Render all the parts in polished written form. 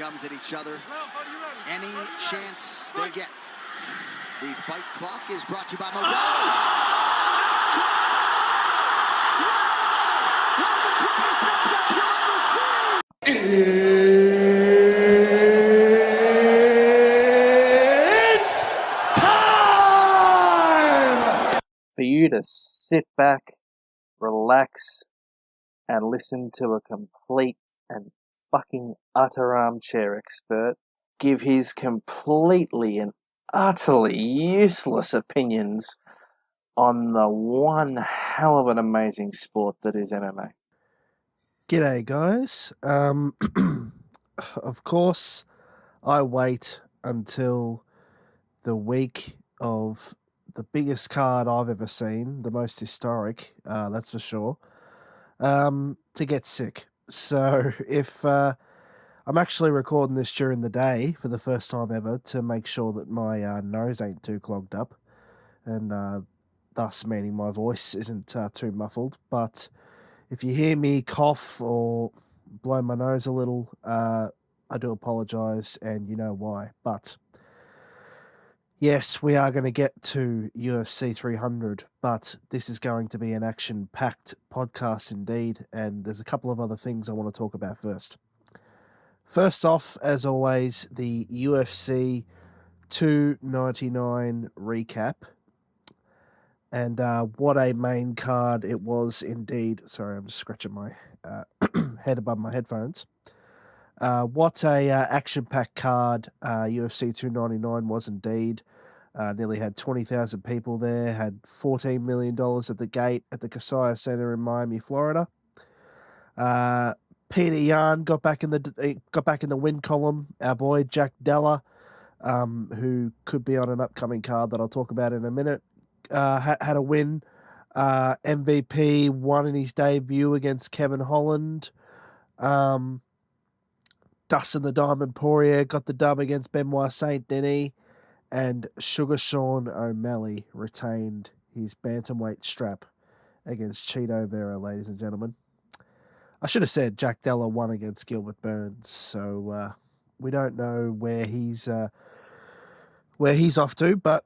gums at each other any chance they get. The fight clock is brought to you by Modelo. One of the greatest knockouts you'll ever see! It's time! For you to sit back, relax, and listen to a complete and fucking utter armchair expert give his completely and utterly useless opinions on the one hell of an amazing sport that is MMA. G'day, guys. Of course, I wait until the week of the biggest card I've ever seen, the most historic, that's for sure, to get sick. So if I'm actually recording this during the day for the first time ever to make sure that my nose ain't too clogged up, and thus meaning my voice isn't too muffled. But if you hear me cough or blow my nose a little, I do apologise, and you know why. But yes, we are going to get to UFC 300, but this is going to be an action-packed podcast indeed, and there's a couple of other things I want to talk about first. First off, as always, the UFC 299 recap. And what a main card it was indeed. Sorry, I'm just scratching my head above my headphones. What a action-packed card UFC 299 was indeed. Nearly had 20,000 people there, had $14 million at the gate at the Casaya Center in Miami, Florida. Peter Yan got back in the win column. Our boy Jack Della, who could be on an upcoming card that I'll talk about in a minute, had a win. MVP won in his debut against Kevin Holland. Dustin the Diamond Poirier got the dub against Benoit Saint Denis, and Suga Sean O'Malley retained his bantamweight strap against Chito Vera, ladies and gentlemen. I should have said Jack Della won against Gilbert Burns, so we don't know where he's off to, but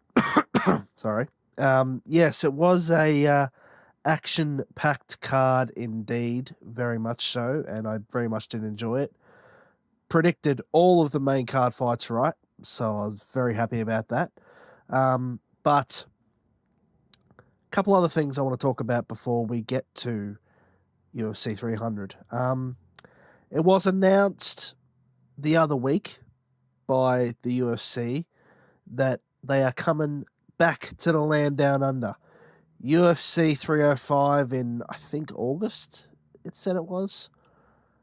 sorry. Yes, it was a action-packed card indeed, very much so, and I very much did enjoy it. Predicted all of the main card fights right, so I was very happy about that. But a couple other things I want to talk about before we get to UFC 300. It was announced the other week by the UFC that they are coming back to the land down under. UFC 305 in, I think, August, it said it was.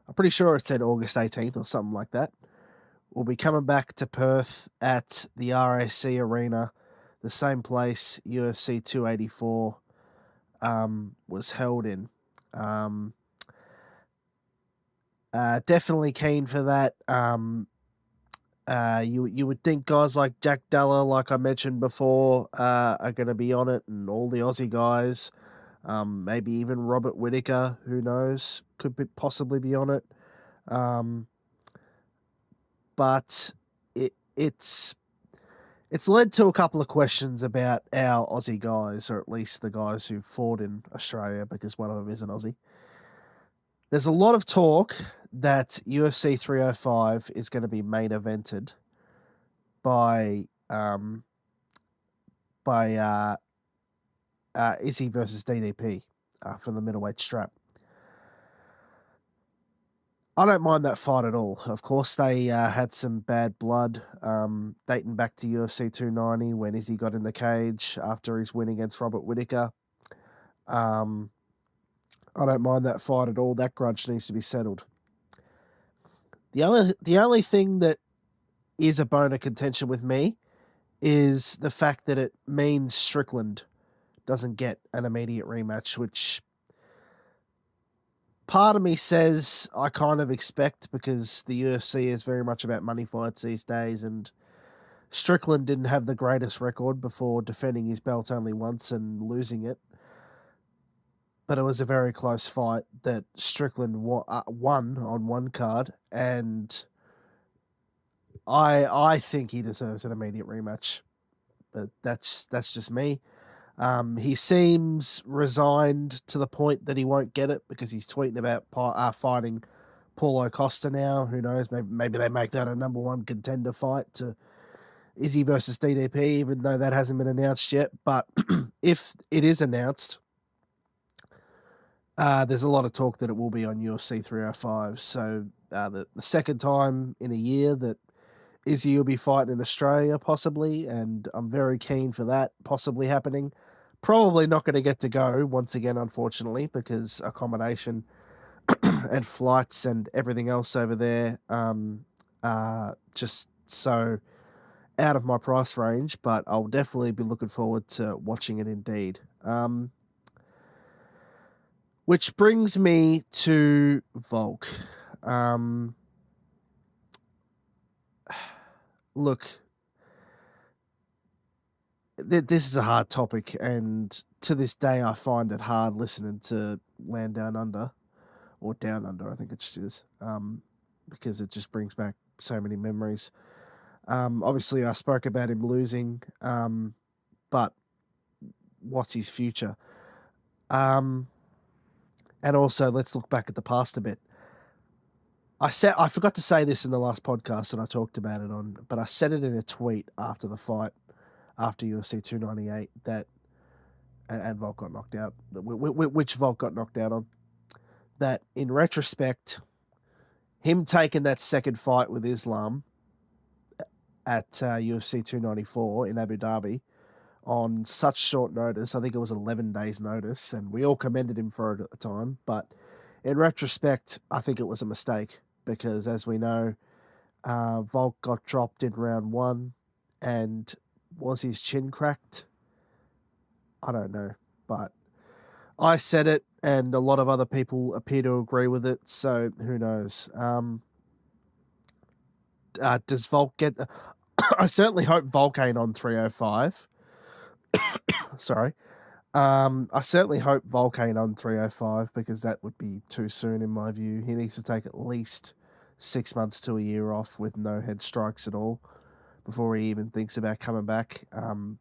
I'm pretty sure it said August 18th or something like that. We'll be coming back to Perth at the RAC Arena, the same place UFC 284 was held in. Definitely keen for that. You would think guys like Jack Della, like I mentioned before, are going to be on it, and all the Aussie guys, maybe even Robert Whittaker, who knows, could possibly be on it. But it's led to a couple of questions about our Aussie guys, or at least the guys who fought in Australia, because one of them is an Aussie. There's a lot of talk that UFC 305 is going to be main evented by Izzy versus DDP for the middleweight strap. I don't mind that fight at all. Of course, they had some bad blood dating back to UFC 290 when Izzy got in the cage after his win against Robert Whittaker. I don't mind that fight at all. That grudge needs to be settled. The only thing that is a bone of contention with me is the fact that it means Strickland doesn't get an immediate rematch, which part of me says I kind of expect, because the UFC is very much about money fights these days, and Strickland didn't have the greatest record before defending his belt only once and losing it. But it was a very close fight that Strickland won on one card, and I think he deserves an immediate rematch, but that's just me. He seems resigned to the point that he won't get it because he's tweeting about fighting Paulo Costa now. Who knows? Maybe they make that a number one contender fight to Izzy versus DDP, even though that hasn't been announced yet. But if it is announced, there's a lot of talk that it will be on UFC 305. So the second time in a year that Izzy will be fighting in Australia, possibly, and I'm very keen for that possibly happening. Probably not going to get to go once again, unfortunately, because accommodation and flights and everything else over there just so out of my price range, but I'll definitely be looking forward to watching it indeed. Which brings me to Volk. Look, this is a hard topic, and to this day I find it hard listening to Land Down Under, or Down Under, I think it just is, because it just brings back so many memories. Obviously, I spoke about him losing, but what's his future? And also, let's look back at the past a bit. I forgot to say this in the last podcast that I talked about it on, but I said it in a tweet after the fight, after UFC 298, that, and Volk got knocked out, which Volk got knocked out on, that in retrospect, him taking that second fight with Islam at UFC 294 in Abu Dhabi on such short notice, I think it was 11 days notice, and we all commended him for it at the time, but in retrospect, I think it was a mistake, because as we know, Volk got dropped in round one, and was his chin cracked? I don't know, but I said it, and a lot of other people appear to agree with it, so who knows? Does Volk get... I certainly hope Volk ain't on 305. Sorry. I certainly hope Volk ain't on 305, because that would be too soon in my view. He needs to take at least 6 months to a year off with no head strikes at all before he even thinks about coming back.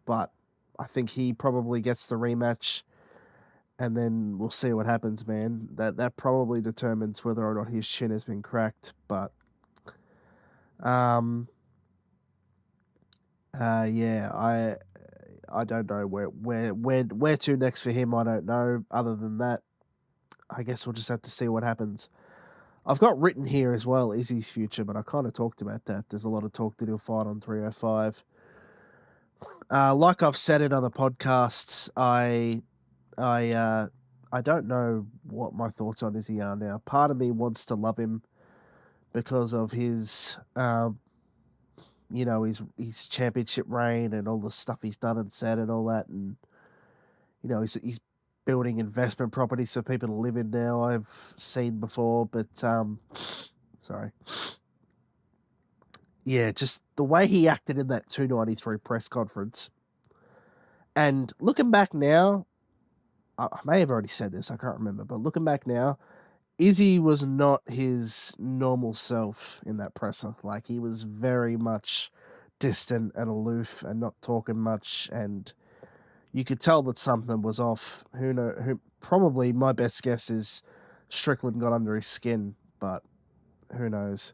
But I think he probably gets the rematch, and then we'll see what happens, man. That probably determines whether or not his chin has been cracked. But yeah, I don't know where to next for him. I don't know. Other than that, I guess we'll just have to see what happens. I've got written here as well Izzy's future, but I kind of talked about that. There's a lot of talk that he'll fight on 305. Like I've said in other podcasts, I don't know what my thoughts on Izzy are now. Part of me wants to love him because of his his championship reign and all the stuff he's done and said and all that, and he's building investment properties for people to live in now. I've seen before, but sorry, yeah, just the way he acted in that 293 press conference, and looking back now, I may have already said this, I can't remember, but looking back now, Izzy was not his normal self in that presser. Like, he was very much distant and aloof and not talking much, and you could tell that something was off. Probably my best guess is Strickland got under his skin, but who knows?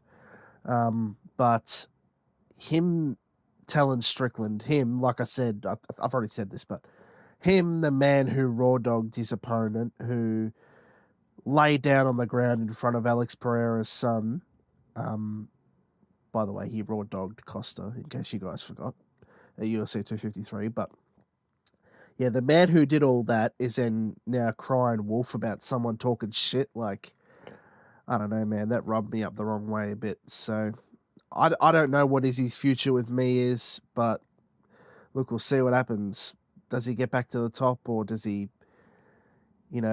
But him telling Strickland, like I said, I've already said this, but him, the man who raw dogged his opponent, who lay down on the ground in front of Alex Pereira's son. By the way, he raw dogged Costa, in case you guys forgot, at UFC 253. But yeah, the man who did all that is then now crying wolf about someone talking shit. Like, I don't know, man, that rubbed me up the wrong way a bit. So I don't know what his future with me is, but look, we'll see what happens. Does he get back to the top, or does he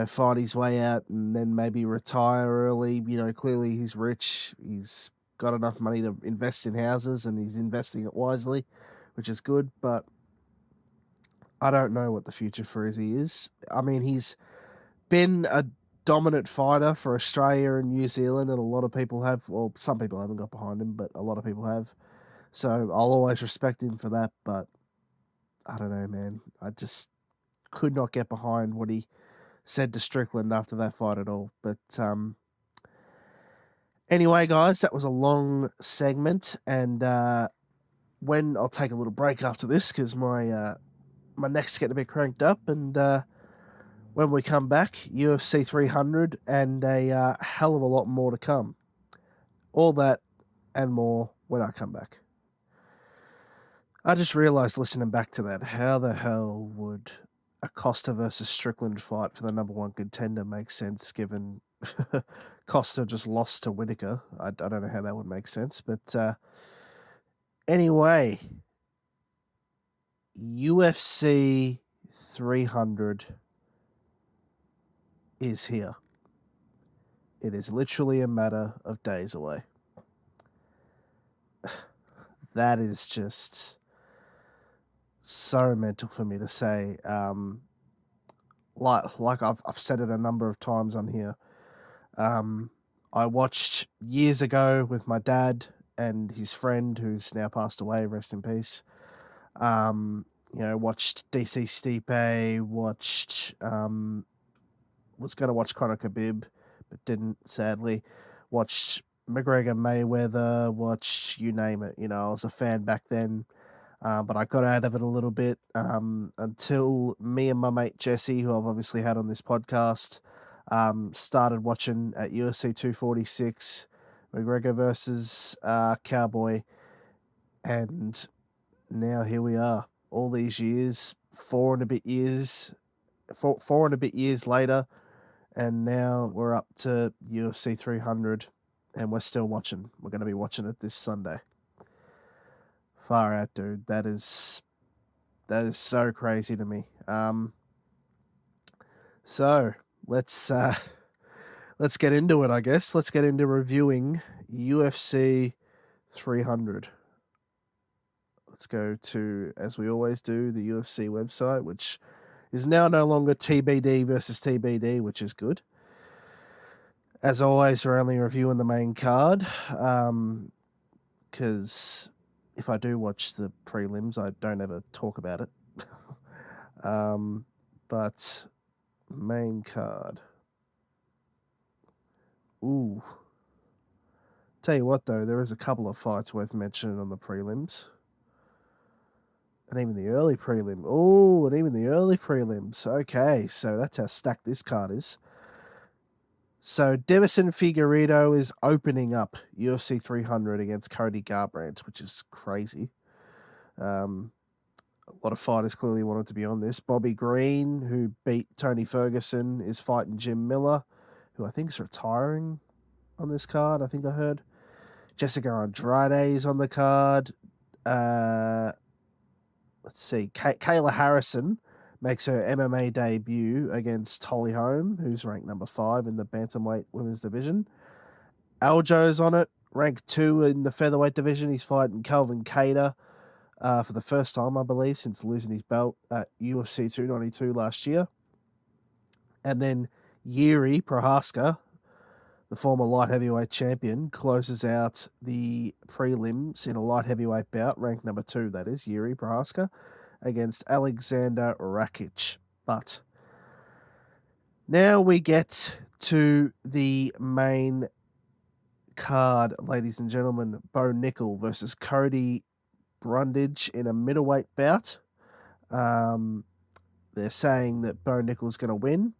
fight his way out and then maybe retire early? Clearly he's rich. He's got enough money to invest in houses, and he's investing it wisely, which is good. But I don't know what the future for Izzy is. I mean, he's been a dominant fighter for Australia and New Zealand, and a lot of people have. Well, some people haven't got behind him, but a lot of people have. So I'll always respect him for that, but I don't know, man. I just could not get behind what he said to Strickland after that fight at all. But anyway, guys, that was a long segment, and when I'll take a little break after this because my neck's getting a bit cranked up, and when we come back, UFC 300 and a hell of a lot more to come. All that and more when I come back. I just realised listening back to that, how the hell would a Costa versus Strickland fight for the number one contender make sense given Costa just lost to Whittaker? I don't know how that would make sense, but anyway, UFC 300 is here. It is literally a matter of days away. That is just so mental for me to say. Like I've said it a number of times on here. I watched years ago with my dad and his friend who's now passed away, rest in peace. Watched DC Stipe, was going to watch Conor Khabib, but didn't, sadly. Watched McGregor Mayweather, watched you name it. I was a fan back then, but I got out of it a little bit until me and my mate Jesse, who I've obviously had on this podcast, started watching at UFC 246, McGregor versus Cowboy, and now here we are. All these years, four and a bit years later, and now we're up to UFC 300, and we're still watching. We're going to be watching it this Sunday. Far out, dude. That is so crazy to me. So let's get into it, I guess. Let's get into reviewing UFC 300. Let's go to, as we always do, the UFC website, which is now no longer TBD versus TBD, which is good. As always, we're only reviewing the main card, because if I do watch the prelims, I don't ever talk about it. But main card. Ooh. Tell you what, though, there is a couple of fights worth mentioning on the prelims. And even the early prelim. Oh, and even the early prelims. Okay, so that's how stacked this card is. So Deiveson Figueiredo is opening up UFC 300 against Cody Garbrandt, which is crazy. A lot of fighters clearly wanted to be on this. Bobby Green, who beat Tony Ferguson, is fighting Jim Miller, who I think is retiring on this card, I think I heard. Jessica Andrade is on the card. Let's see, Kayla Harrison makes her MMA debut against Holly Holm, who's ranked number 5 in the bantamweight women's division. Aljo's on it, ranked 2 in the featherweight division. He's fighting Calvin Kattar for the first time, I believe, since losing his belt at UFC 292 last year. And then Jiří Procházka, the former light heavyweight champion, closes out the prelims in a light heavyweight bout, ranked number 2, that is, Jiří Procházka, against Alexander Rakic. But now we get to the main card, ladies and gentlemen. Bo Nickel versus Cody Brundage in a middleweight bout. They're saying that Bo Nickel's going to win.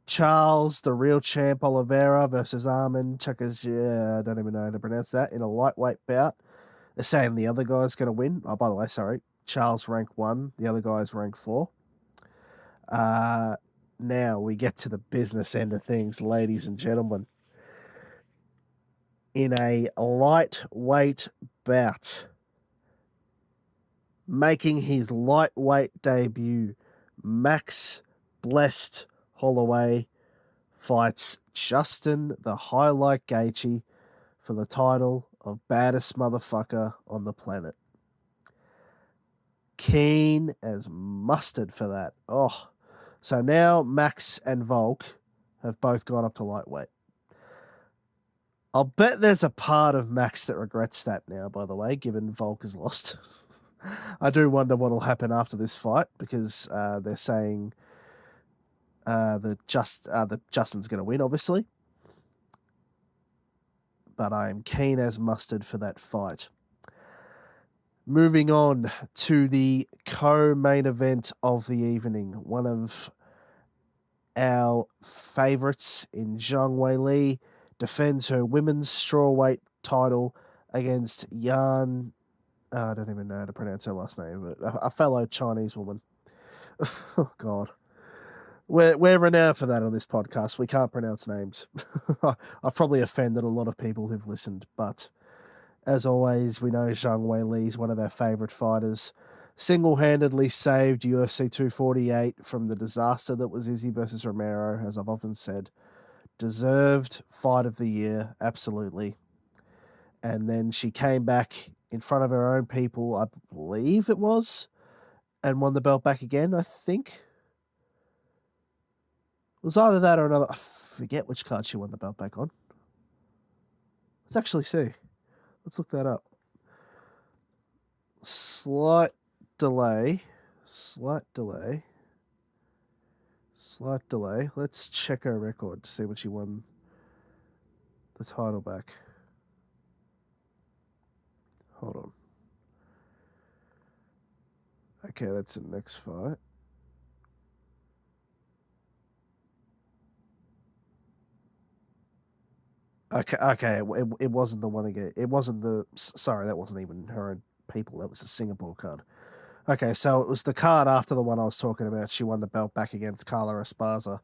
Charles, the real champ, Oliveira versus Arman Chakazia, I don't even know how to pronounce that, in a lightweight bout. They're saying the other guy's going to win. Oh, by the way, sorry. Charles rank 1. The other guy's rank 4. Now we get to the business end of things, ladies and gentlemen. In a lightweight bout, making his lightweight debut, Max Blessed Holloway fights Justin the Highlight Gaethje for the title of baddest motherfucker on the planet. Keen as mustard for that. Oh, so now Max and Volk have both gone up to lightweight. I'll bet there's a part of Max that regrets that now, by the way, given Volk has lost. I do wonder what will happen after this fight, because they're saying that Justin's going to win, obviously. But I am keen as mustard for that fight. Moving on to the co-main event of the evening. One of our favourites in Zhang Weili defends her women's strawweight title against Yan... I don't even know how to pronounce her last name, but a fellow Chinese woman. Oh, God. We're renowned for that on this podcast. We can't pronounce names. I've probably offended a lot of people who've listened, but as always, we know Zhang Weili is one of our favourite fighters. Single-handedly saved UFC 248 from the disaster that was Izzy versus Romero, as I've often said. Deserved fight of the year, absolutely. And then she came back in front of her own people, I believe it was, and won the belt back again, I think. It was either that or another. I forget which card she won the belt back on. Let's actually see. Let's look that up. Slight delay. Let's check her record to see when she won the title back. Hold on. Okay, that's the next fight. Okay, it wasn't the one again. It wasn't the... Sorry, that wasn't even her own people. That was a Singapore card. Okay, so it was the card after the one I was talking about. She won the belt back against Kayla Esparza.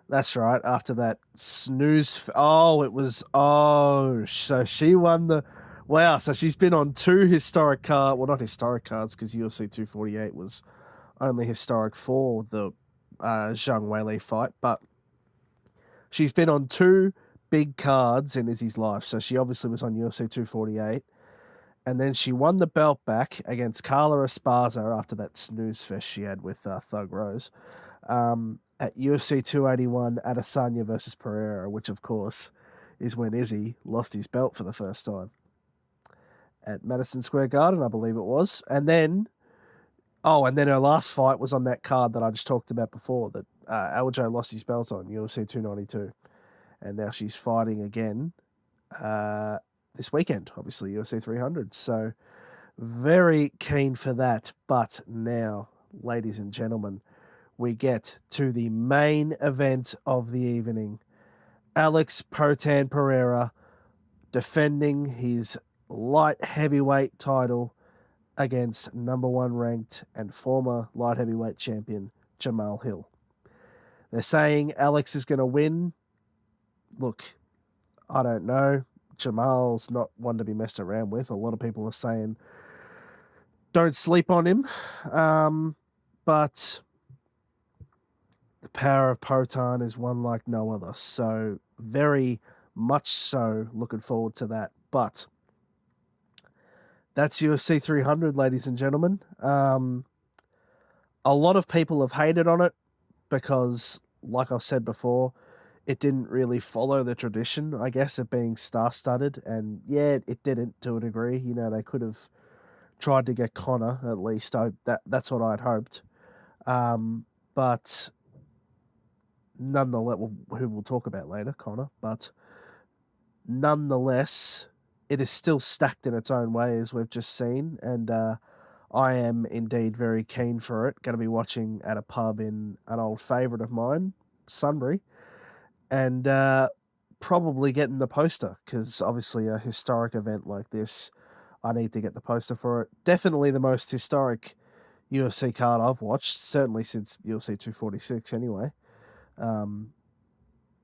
That's right. After that snooze... so she won the... Wow, so she's been on two historic cards. Well, not historic cards, because UFC 248 was only historic for the Zhang Weili fight, but she's been on two big cards in Izzy's life. So she obviously was on UFC 248, and then she won the belt back against Kayla Esparza after that snooze fest she had with Thug Rose at UFC 281 Adesanya versus Pereira, which of course is when Izzy lost his belt for the first time at Madison Square Garden, I believe it was. And then her last fight was on that card that I just talked about before, that Aljo lost his belt on, UFC 292. And now she's fighting again this weekend, obviously, UFC 300. So very keen for that. But now, ladies and gentlemen, we get to the main event of the evening. Alex Poatan Pereira defending his light heavyweight title against number one ranked and former light heavyweight champion Jamahl Hill. They're saying Alex is going to win. Look, I don't know. Jamahl's not one to be messed around with. A lot of people are saying don't sleep on him. But the power of Poatan is one like no other. So very much so looking forward to that. But that's UFC 300, ladies and gentlemen. A lot of people have hated on it because, like I've said before, it didn't really follow the tradition, I guess, of being star-studded. And yeah, it didn't to a degree. You know, they could have tried to get Conor, at least. That's what I'd hoped. But nonetheless, who we'll talk about later, Conor. But nonetheless, it is still stacked in its own way, as we've just seen. And I am indeed very keen for it. Going to be watching at a pub in an old favourite of mine, Sunbury. And probably getting the poster, because obviously a historic event like this, I need to get the poster for it. Definitely the most historic UFC card I've watched, certainly since UFC 246 anyway. Man,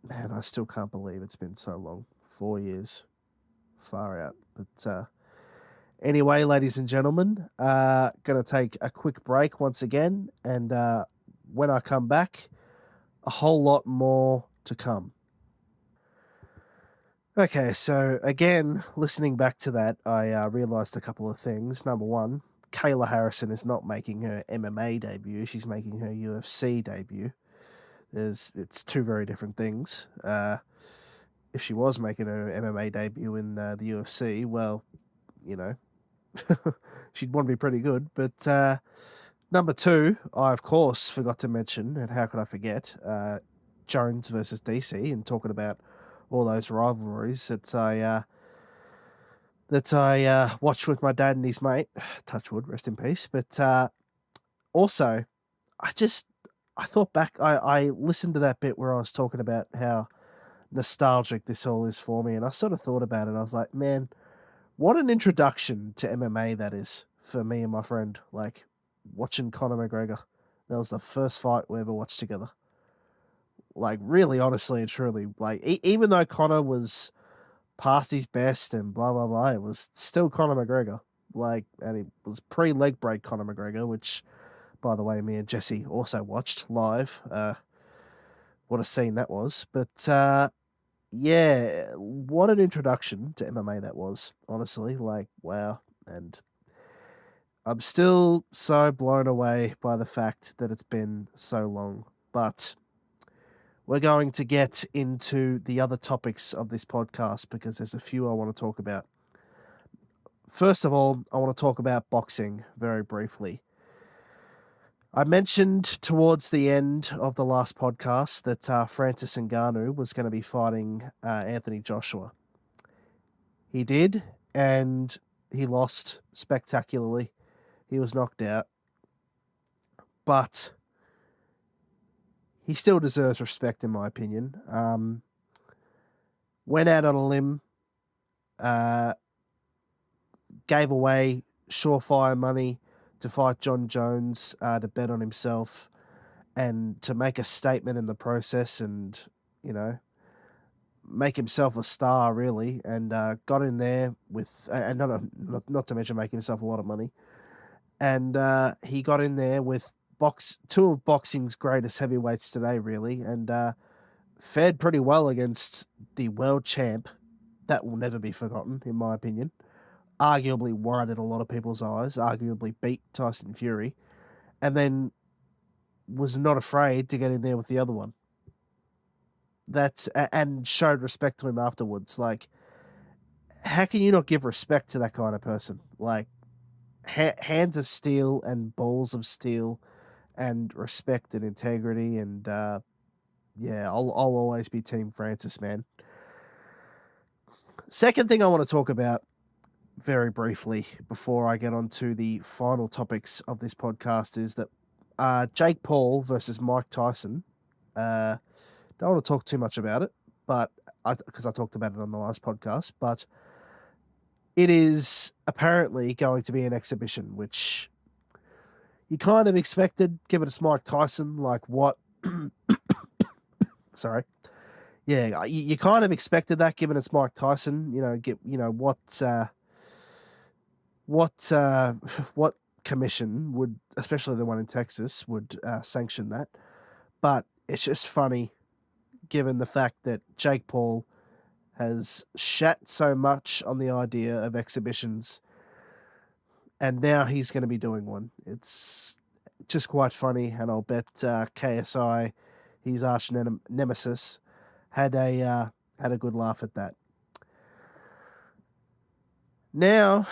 I still can't believe it's been so long. 4 years. Far out. But anyway, ladies and gentlemen, going to take a quick break once again. And when I come back, a whole lot more to come. Okay, so again, listening back to that, I realised a couple of things. Number one, Kayla Harrison is not making her MMA debut. She's making her UFC debut. It's two very different things. if she was making her MMA debut in the UFC, well, you know, she'd want to be pretty good. But number 2, I of course forgot to mention, and how could I forget, Jones versus DC, and talking about all those rivalries that I watched with my dad and his mate. Touchwood, rest in peace. But also, I thought back, I listened to that bit where I was talking about how nostalgic this all is for me, and I sort of thought about it. I was like, man, what an introduction to MMA that is for me and my friend. Like, watching Conor McGregor. That was the first fight we ever watched together. Like, really, honestly and truly. Like, even though Conor was past his best and blah, blah, blah, it was still Conor McGregor. Like, and it was pre-leg break Conor McGregor, which, by the way, me and Jesse also watched live. What a scene that was. But, yeah, what an introduction to MMA that was, honestly. Like, wow. And I'm still so blown away by the fact that it's been so long. But we're going to get into the other topics of this podcast because there's a few I want to talk about. First of all, I want to talk about boxing very briefly. I mentioned towards the end of the last podcast that Francis Ngannou was going to be fighting Anthony Joshua. He did, and he lost spectacularly. He was knocked out. But he still deserves respect, in my opinion. Went out on a limb, gave away surefire money to fight John Jones, to bet on himself, and to make a statement in the process and, you know, make himself a star, really, and got in there with, and not to mention make himself a lot of money, and he got in there with two of boxing's greatest heavyweights today, really, and fared pretty well against the world champ. That will never be forgotten, in my opinion. Arguably widened a lot of people's eyes, arguably beat Tyson Fury, and then was not afraid to get in there with the other one. And showed respect to him afterwards. Like, how can you not give respect to that kind of person? Like, hands of steel and balls of steel and respect and integrity, and yeah, I'll always be Team Francis, man. Second thing I want to talk about very briefly before I get on to the final topics of this podcast is that Jake Paul versus Mike Tyson. Don't want to talk too much about it, but because I talked about it on the last podcast, but it is apparently going to be an exhibition, which you kind of expected, given it's Mike Tyson. Like, what? Sorry. Yeah, you kind of expected that, given it's Mike Tyson. What commission would, especially the one in Texas, would sanction that? But it's just funny, given the fact that Jake Paul has shat so much on the idea of exhibitions, and now he's going to be doing one. It's just quite funny, and I'll bet KSI, his arch nemesis, had a good laugh at that. Now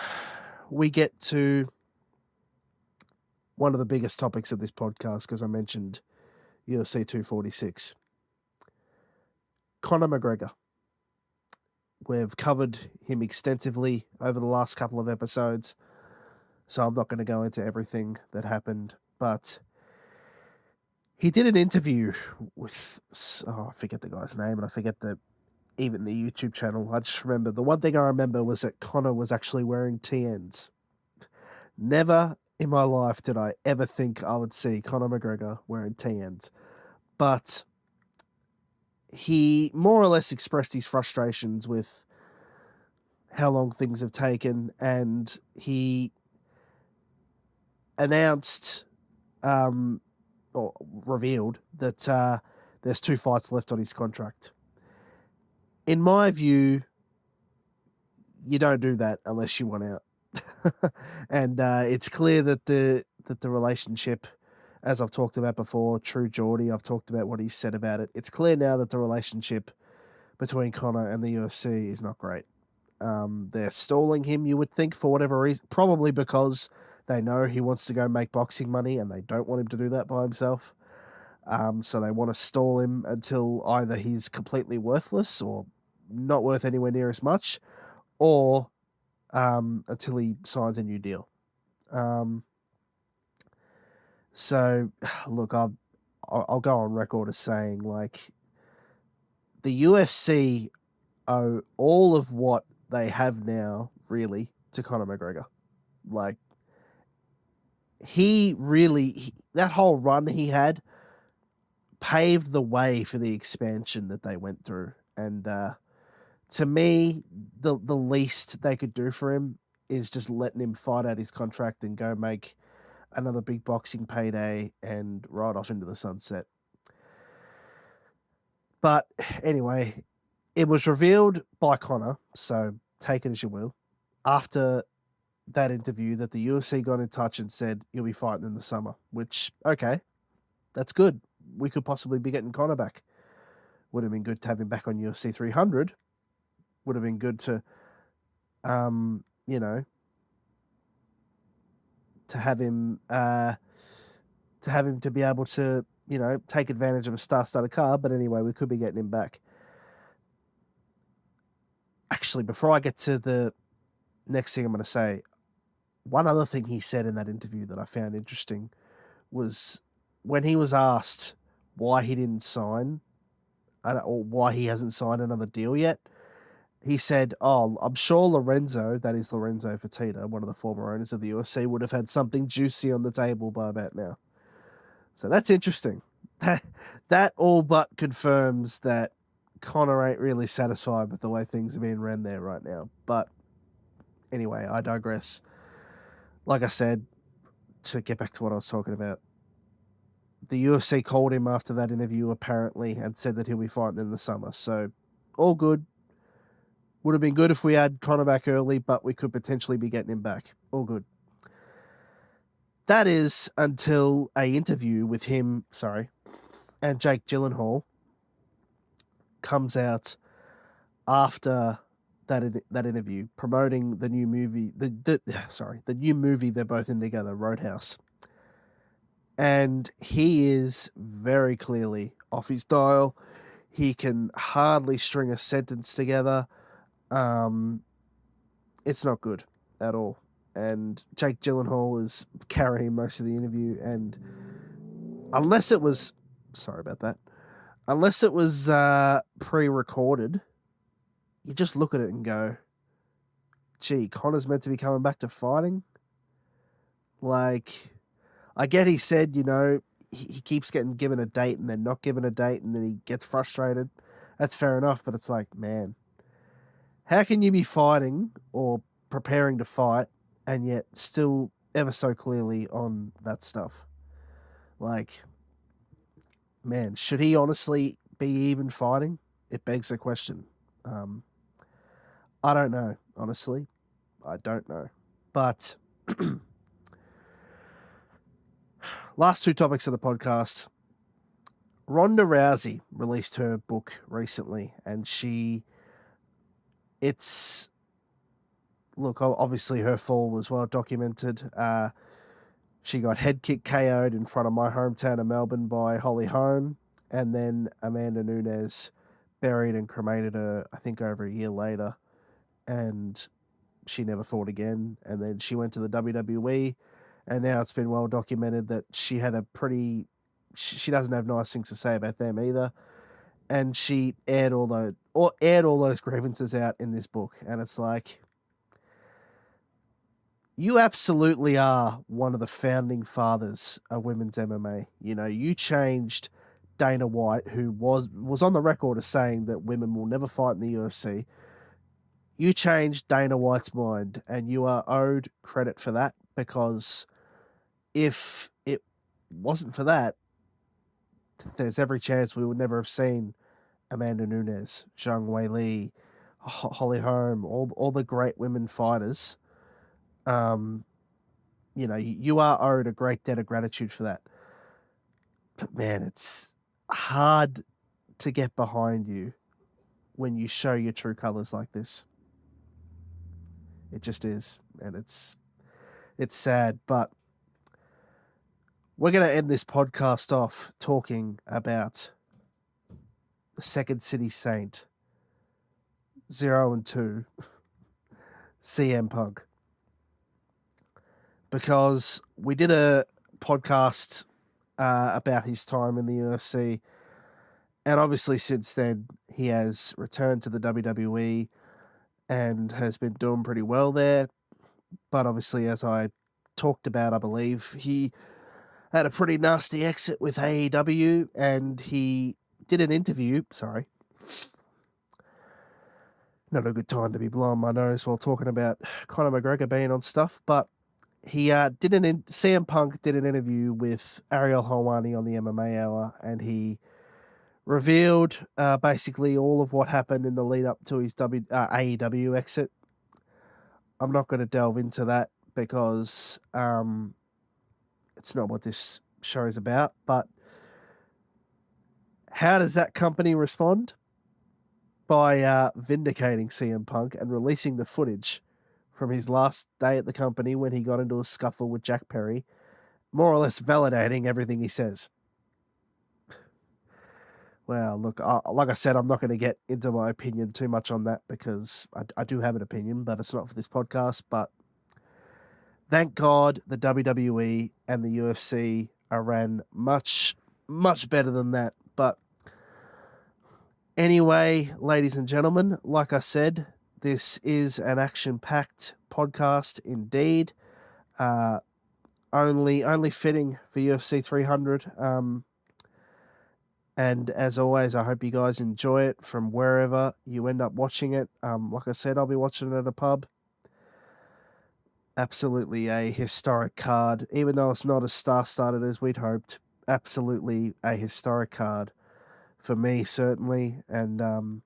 we get to one of the biggest topics of this podcast, because I mentioned UFC 246. Conor McGregor. We've covered him extensively over the last couple of episodes, so I'm not going to go into everything that happened, but he did an interview with, I forget the guy's name, and I forget even the YouTube channel. I just remember, the one thing I remember was that Conor was actually wearing TNs. Never in my life did I ever think I would see Conor McGregor wearing TNs, but he more or less expressed his frustrations with how long things have taken, and he announced, or revealed, that there's 2 fights left on his contract. In my view, you don't do that unless you want out. And it's clear that the relationship, as I've talked about before, True Geordie, I've talked about what he said about it. It's clear now that the relationship between Conor and the UFC is not great. They're stalling him, you would think, for whatever reason, probably because they know he wants to go make boxing money and they don't want him to do that by himself. So they want to stall him until either he's completely worthless or not worth anywhere near as much, or until he signs a new deal. So, look, I'll go on record as saying, like, the UFC owe all of what they have now, really, to Conor McGregor. Like, that whole run he had paved the way for the expansion that they went through. And to me, the least they could do for him is just letting him fight out his contract and go make another big boxing payday and ride off into the sunset. But anyway, it was revealed by Conor, so take it as you will, after that interview that the UFC got in touch and said he'll be fighting in the summer, which, okay, that's good. We could possibly be getting Conor back. Would have been good to have him back on UFC 300. Would have been good to, to have him to be able to, take advantage of a star-studded card. But anyway, we could be getting him back. Actually, before I get to the next thing I'm going to say, one other thing he said in that interview that I found interesting was when he was asked why he didn't sign, or why he hasn't signed another deal yet, he said, I'm sure Lorenzo, that is Lorenzo Fertitta, one of the former owners of the UFC, would have had something juicy on the table by about now. So that's interesting. That all but confirms that Conor ain't really satisfied with the way things are being run there right now. But anyway, I digress. Like I said, to get back to what I was talking about, the UFC called him after that interview, apparently, and said that he'll be fighting in the summer. So, all good. Would have been good if we had Conor back early, but we could potentially be getting him back. All good. That is until a interview with him, and Jake Gyllenhaal comes out after that interview, promoting the new movie, the new movie they're both in together, Roadhouse. And he is very clearly off his dial. He can hardly string a sentence together. It's not good at all. And Jake Gyllenhaal is carrying most of the interview. And unless it was pre-recorded, you just look at it and go, gee, Conor's meant to be coming back to fighting? Like, I get he said, he keeps getting given a date and then not given a date and then he gets frustrated. That's fair enough, but it's like, man, how can you be fighting or preparing to fight and yet still ever so clearly on that stuff? Like, man, should he honestly be even fighting? It begs the question. I don't know, honestly. I don't know. But last two topics of the podcast. Ronda Rousey released her book recently, and obviously her fall was well documented. She got head kick KO'd in front of my hometown of Melbourne by Holly Holm, and then Amanda Nunes buried and cremated her, I think, over a year later, and she never fought again. And then she went to the WWE, and now it's been well documented that she had she doesn't have nice things to say about them either, and she aired all those grievances out in this book. And it's like, you absolutely are one of the founding fathers of women's MMA. You changed Dana White, who was on the record as saying that women will never fight in the UFC. You changed Dana White's mind, and you are owed credit for that, because if it wasn't for that, there's every chance we would never have seen Amanda Nunes, Zhang Weili, Holly Holm, all the great women fighters. You are owed a great debt of gratitude for that. But man, it's hard to get behind you when you show your true colours like this. It just is, and it's sad, but we're going to end this podcast off talking about the Second City Saint, 0-2, CM Punk. Because we did a podcast about his time in the UFC, and obviously since then he has returned to the WWE and has been doing pretty well there. But obviously, as I talked about, I believe, he had a pretty nasty exit with AEW, and he did an interview. Sorry. Not a good time to be blowing my nose while talking about Conor McGregor being on stuff, but he CM Punk did an interview with Ariel Helwani on the MMA Hour, and he revealed basically all of what happened in the lead up to his AEW exit. I'm not going to delve into that because it's not what this show is about. But how does that company respond? By vindicating CM Punk and releasing the footage from his last day at the company when he got into a scuffle with Jack Perry, more or less validating everything he says. Well, look, like I said, I'm not going to get into my opinion too much on that because I do have an opinion, but it's not for this podcast. But thank God the WWE and the UFC are ran much, much better than that. But anyway, ladies and gentlemen, like I said, this is an action-packed podcast indeed. Only fitting for UFC 300. And as always, I hope you guys enjoy it from wherever you end up watching it. Like I said, I'll be watching it at a pub. Absolutely a historic card, even though it's not as star-studded as we'd hoped. Absolutely a historic card for me, certainly. And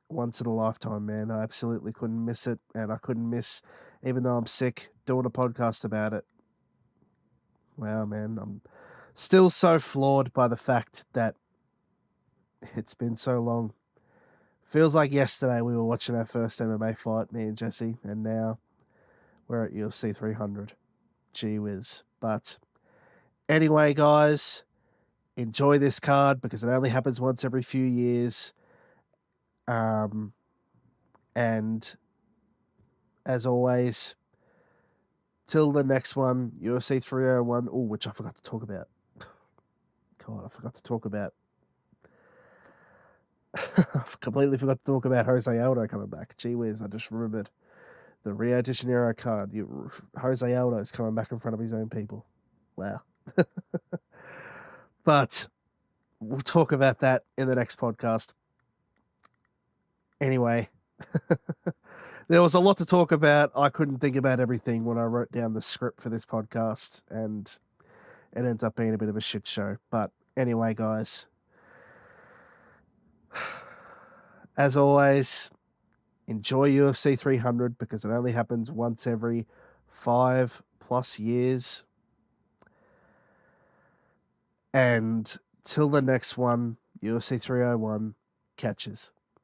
once in a lifetime, man. I absolutely couldn't miss it. And I couldn't miss, even though I'm sick, doing a podcast about it. Wow, man. I'm still so floored by the fact that it's been so long. Feels like yesterday we were watching our first MMA fight, me and Jesse, and now we're at UFC 300. Gee whiz. But anyway, guys, enjoy this card because it only happens once every few years. And as always, till the next one, UFC 301, which I forgot to talk about. God, I forgot to talk about. I completely forgot to talk about Jose Aldo coming back. Gee whiz, I just remembered the Rio de Janeiro card. Jose Aldo is coming back in front of his own people. Wow. But we'll talk about that in the next podcast. Anyway, there was a lot to talk about. I couldn't think about everything when I wrote down the script for this podcast, and it ends up being a bit of a shit show. But anyway, guys, as always, enjoy UFC 300 because it only happens once every 5+ years. And till the next one, UFC 301, catches.